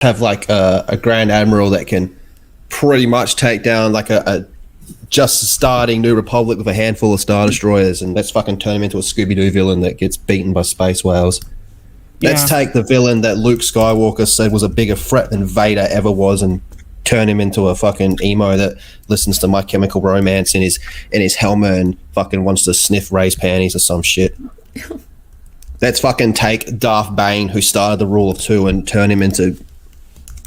have like a Grand Admiral that can pretty much take down like a just starting New Republic with a handful of Star Destroyers, and let's fucking turn him into a Scooby-Doo villain that gets beaten by space whales. Let's take the villain that Luke Skywalker said was a bigger threat than Vader ever was and turn him into a fucking emo that listens to My Chemical Romance in his helmet and fucking wants to sniff Rey's panties or some shit. Let's fucking take Darth Bane, who started the Rule of Two, and turn him into,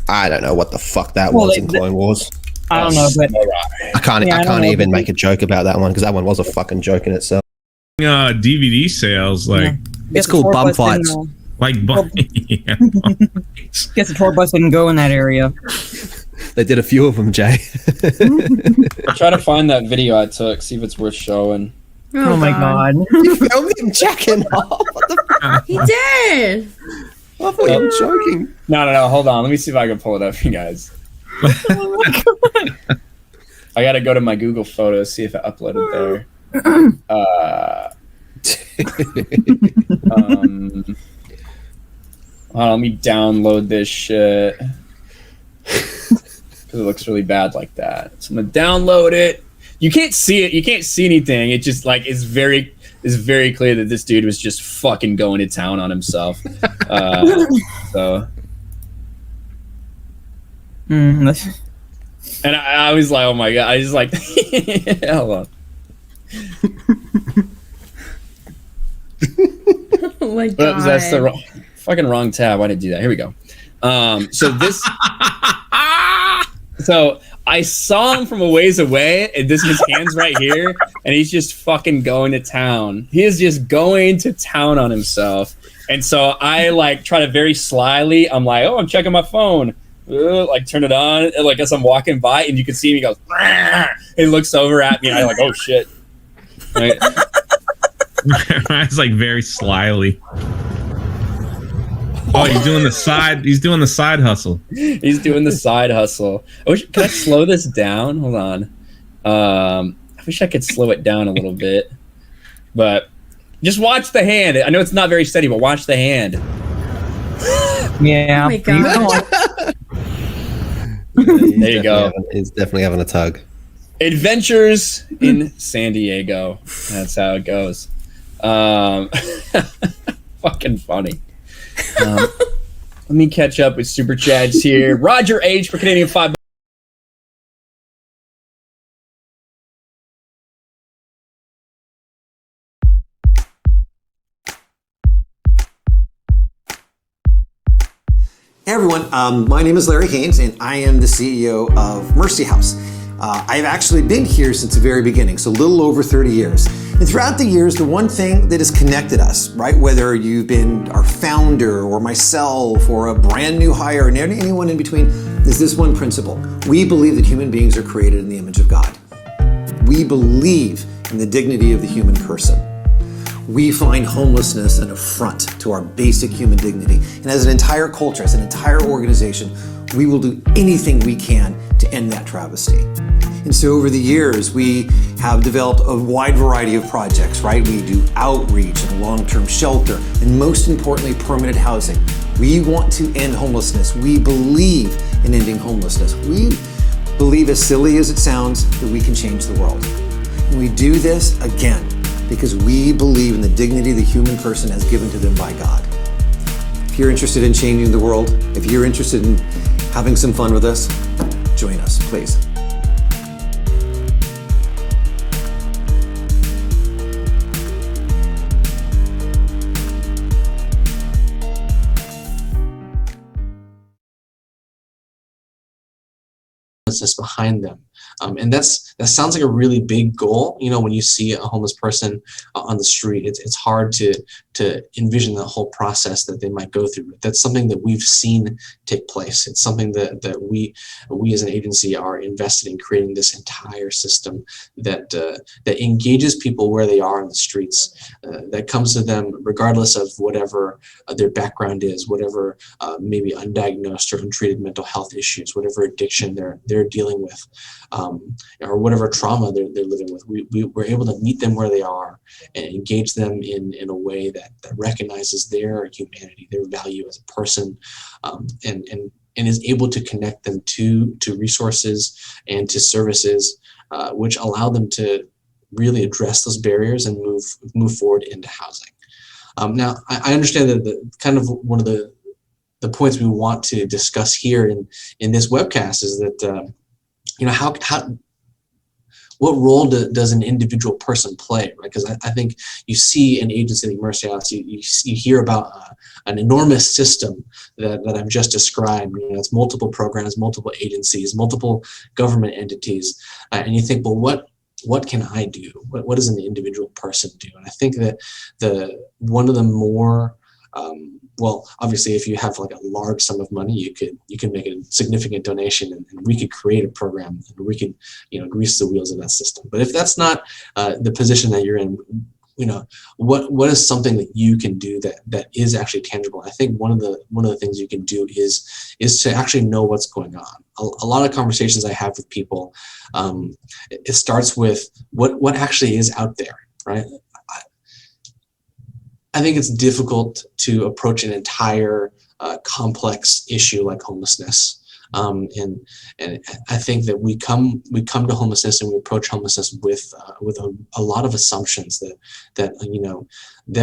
I don't know what the fuck that was in Clone Wars. I don't know, but I can't even make a joke about that one because that one was a fucking joke in itself. DVD sales, like it's called bum fights. Like guess the tour bus didn't go in that area. They did a few of them, Jay. Try to find that video I took, see if it's worth showing. Oh my god. You filmed him jacking off. What the fuck? He did. I thought you were joking. No, hold on. Let me see if I can pull it up for you guys. I gotta go to my Google Photos, see if I uploaded there. Hold on, let me download this shit. Because it looks really bad like that. So I'm gonna download it. You can't see it. You can't see anything. It just like it's very clear that this dude was just fucking going to town on himself. So. And I was like, oh my god! I just like, hold on. Oh my god! That's the wrong tab. Why did I do that? Here we go. So this. So I saw him from a ways away, and this is his hands right here, and he's just fucking going to town. He is just going to town on himself, and so I like try to very slyly. I'm like, oh, I'm checking my phone. Like turn it on, and like as I'm walking by, and you can see him. He goes, "Rah!" He looks over at me, and I'm like, oh shit. Right? It's like very slyly. Oh, he's doing the side. He's doing the side hustle. He's doing the side hustle. Can I slow this down? Hold on. I wish I could slow it down a little bit, but just watch the hand. I know it's not very steady, but watch the hand. Yeah. Oh my god. There you go. He's definitely having a tug. Adventures in San Diego. That's how it goes. Fucking funny. Let me catch up with Super Chads here. Roger H for Canadian $5. Hey everyone, my name is Larry Haynes and I am the CEO of Mercy House. I've actually been here since the very beginning, so a little over 30 years. And throughout the years, the one thing that has connected us, right, whether you've been our founder or myself or a brand new hire and anyone in between, is this one principle. We believe that human beings are created in the image of God. We believe in the dignity of the human person. We find homelessness an affront to our basic human dignity. And as an entire culture, as an entire organization, we will do anything we can to end that travesty. And so over the years, we have developed a wide variety of projects, right? We do outreach and long-term shelter, and most importantly, permanent housing. We want to end homelessness. We believe in ending homelessness. We believe, as silly as it sounds, that we can change the world. And we do this, again, because we believe in the dignity the human person has given to them by God. If you're interested in changing the world, if you're interested in having some fun with us, join us, please. Behind them. And that sounds like a really big goal. You know, when you see a homeless person on the street, it's hard to envision the whole process that they might go through. That's something that we've seen take place. It's something that we as an agency are invested in creating this entire system that engages people where they are in the streets, that comes to them regardless of whatever their background is, whatever maybe undiagnosed or untreated mental health issues, whatever addiction they're dealing with, or whatever trauma they're living with. We're able to meet them where they are and engage them in a way that recognizes their humanity, their value as a person, and and is able to connect them to resources and to services, which allow them to really address those barriers and move forward into housing. Now, I understand that the kind of one of the points we want to discuss here in this webcast is that how what role does an individual person play, right? Because I think you see an agency like Mercy House, you hear about an enormous system that I've just described. It's multiple programs, multiple agencies, multiple government entities, and you think, well, what can I do? What does an individual person do? And I think that one of the more well, obviously, if you have like a large sum of money, you can make a significant donation, and we could create a program, and we could grease the wheels of that system. But if that's not the position that you're in, what is something that you can do that is actually tangible? I think one of the things you can do is to actually know what's going on. A lot of conversations I have with people, it starts with what actually is out there, right? I think it's difficult to approach an entire complex issue like homelessness, and I think that we come to homelessness and we approach homelessness with a lot of assumptions that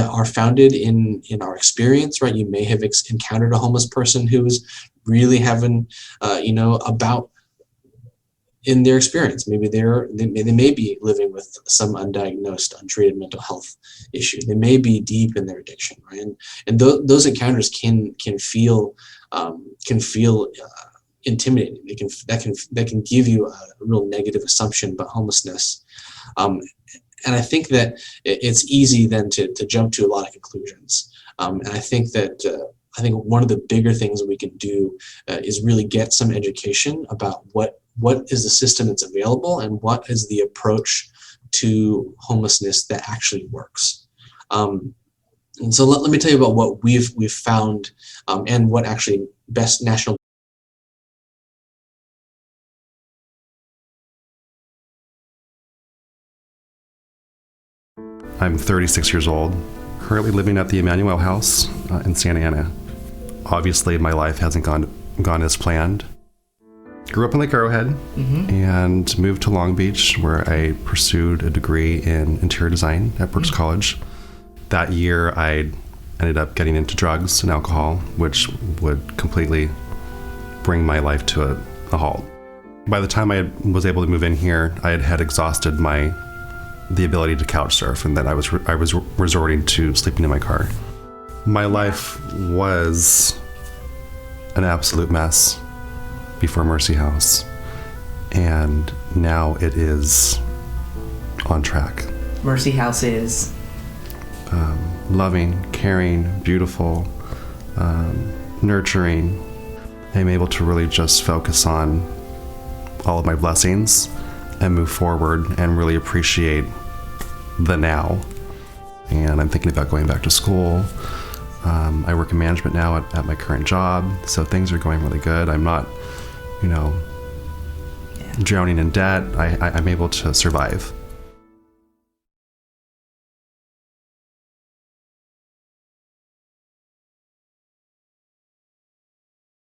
are founded in our experience, right? You may have encountered a homeless person who is really having about in their experience. Maybe they may be living with some undiagnosed, untreated mental health issue. They may be deep in their addiction, right? And those encounters can feel intimidating. That can give you a real negative assumption about homelessness. And I think that it's easy then to jump to a lot of conclusions. And I think one of the bigger things we can do is really get some education about what is the system that's available and what is the approach to homelessness that actually works. And so let me tell you about what we've found and what actually best national. I'm 36 years old, currently living at the Emmanuel House in Santa Ana. Obviously, my life hasn't gone as planned. Grew up in Lake Arrowhead and moved to Long Beach, where I pursued a degree in interior design at Brooks College. That year, I ended up getting into drugs and alcohol, which would completely bring my life to a halt. By the time I was able to move in here, I had exhausted the ability to couch surf, and that I was resorting to sleeping in my car. My life was an absolute mess before Mercy House, and now it is on track. Mercy House is loving, caring, beautiful, nurturing. I'm able to really just focus on all of my blessings and move forward and really appreciate the now. And I'm thinking about going back to school. I work in management now at my current job, so things are going really good. I'm not drowning in debt. I'm able to survive.